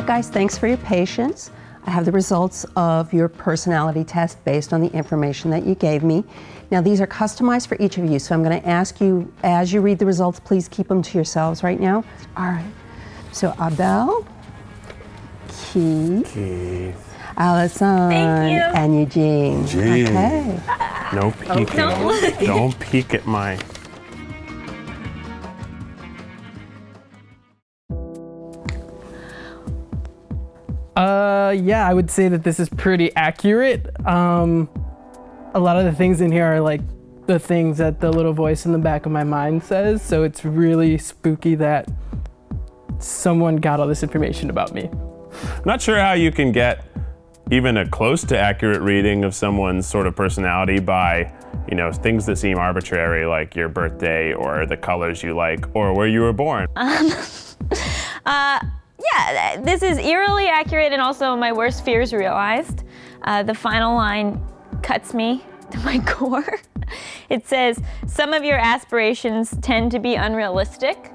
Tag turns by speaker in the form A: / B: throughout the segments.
A: Guys, thanks for your patience. I have the results of your personality test based on the information that you gave me. Now, these are customized for each of you, so I'm going to ask you, as you read the results, please keep them to yourselves right now. All right. So, Abel, Keith, Allison, and Eugene. Okay.
B: No peeking. Don't peek at my...
C: Yeah, I would say that this is pretty accurate. A lot of the things in here are like the things that the little voice in the back of my mind says, so it's really spooky that someone got all this information about me.
B: I'm not sure how you can get even a close to accurate reading of someone's sort of personality by, you know, things that seem arbitrary, like your birthday or the colors you like or where you were born.
D: Yeah, this is eerily accurate and also my worst fears realized. The final line cuts me to my core. It says, some of your aspirations tend to be unrealistic,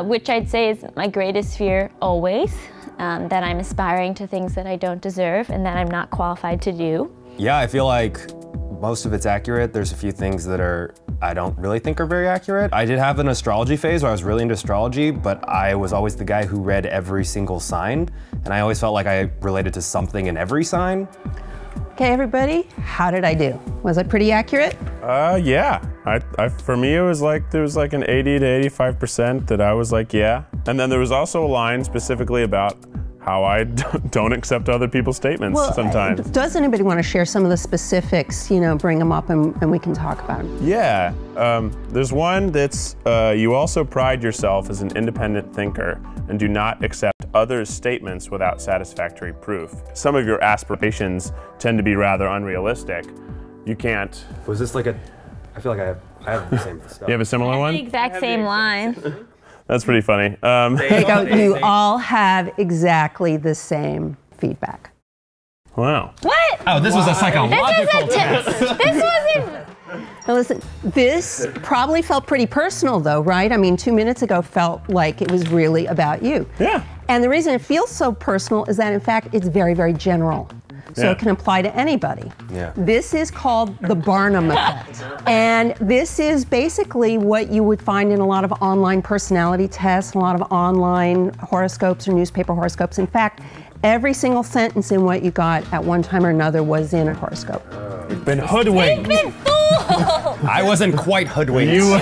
D: which I'd say is my greatest fear always, that I'm aspiring to things that I don't deserve and that I'm not qualified to do.
E: Yeah, I feel like most of it's accurate. There's a few things that I don't really think are very accurate. I did have an astrology phase where I was really into astrology, but I was always the guy who read every single sign, and I always felt like I related to something in every sign.
A: Okay, everybody, how did I do? Was I pretty accurate?
B: Yeah. For me, it was like, there was like an 80 to 85% that I was like, yeah. And then there was also a line specifically about how I don't accept other people's statements sometimes.
A: Does anybody want to share some of the specifics, you know, bring them up and we can talk about them?
B: Yeah, there's one that's, you also pride yourself as an independent thinker and do not accept others' statements without satisfactory proof. Some of your aspirations tend to be rather unrealistic. You can't.
E: Was this like I feel like I have the same stuff.
B: You have a similar one?
D: The exact same line.
B: That's pretty funny.
A: There you go. You all have exactly the same feedback.
B: Wow.
D: What?
E: Oh, this was a psychological test.
D: This wasn't...
A: Now listen, this probably felt pretty personal though, right? I mean, 2 minutes ago felt like it was really about you.
B: Yeah.
A: And the reason it feels so personal is that in fact, it's very, very general. So it can apply to anybody.
E: Yeah.
A: This is called the Barnum effect. And this is basically what you would find in a lot of online personality tests, a lot of online horoscopes or newspaper horoscopes. In fact, every single sentence in what you got at one time or another was in a horoscope.
B: You've been hoodwinked.
D: You've been fooled!
E: I wasn't quite hoodwinked.
B: You were.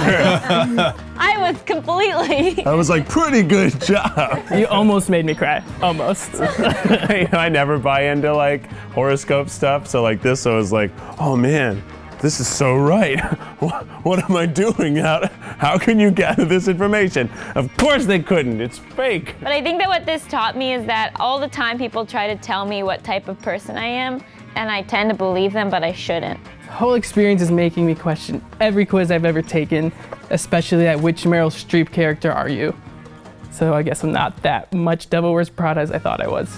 D: I was completely.
B: I was like, pretty good job.
C: You almost made me cry, almost.
B: I never buy into like horoscope stuff, so like this, I was like, oh man, this is so right. What am I doing? How can you gather this information? Of course they couldn't, it's fake.
D: But I think that what this taught me is that all the time people try to tell me what type of person I am, and I tend to believe them, but I shouldn't.
C: The whole experience is making me question every quiz I've ever taken, especially that which Meryl Streep character are you? So I guess I'm not that much Devil Wears Prada as I thought I was.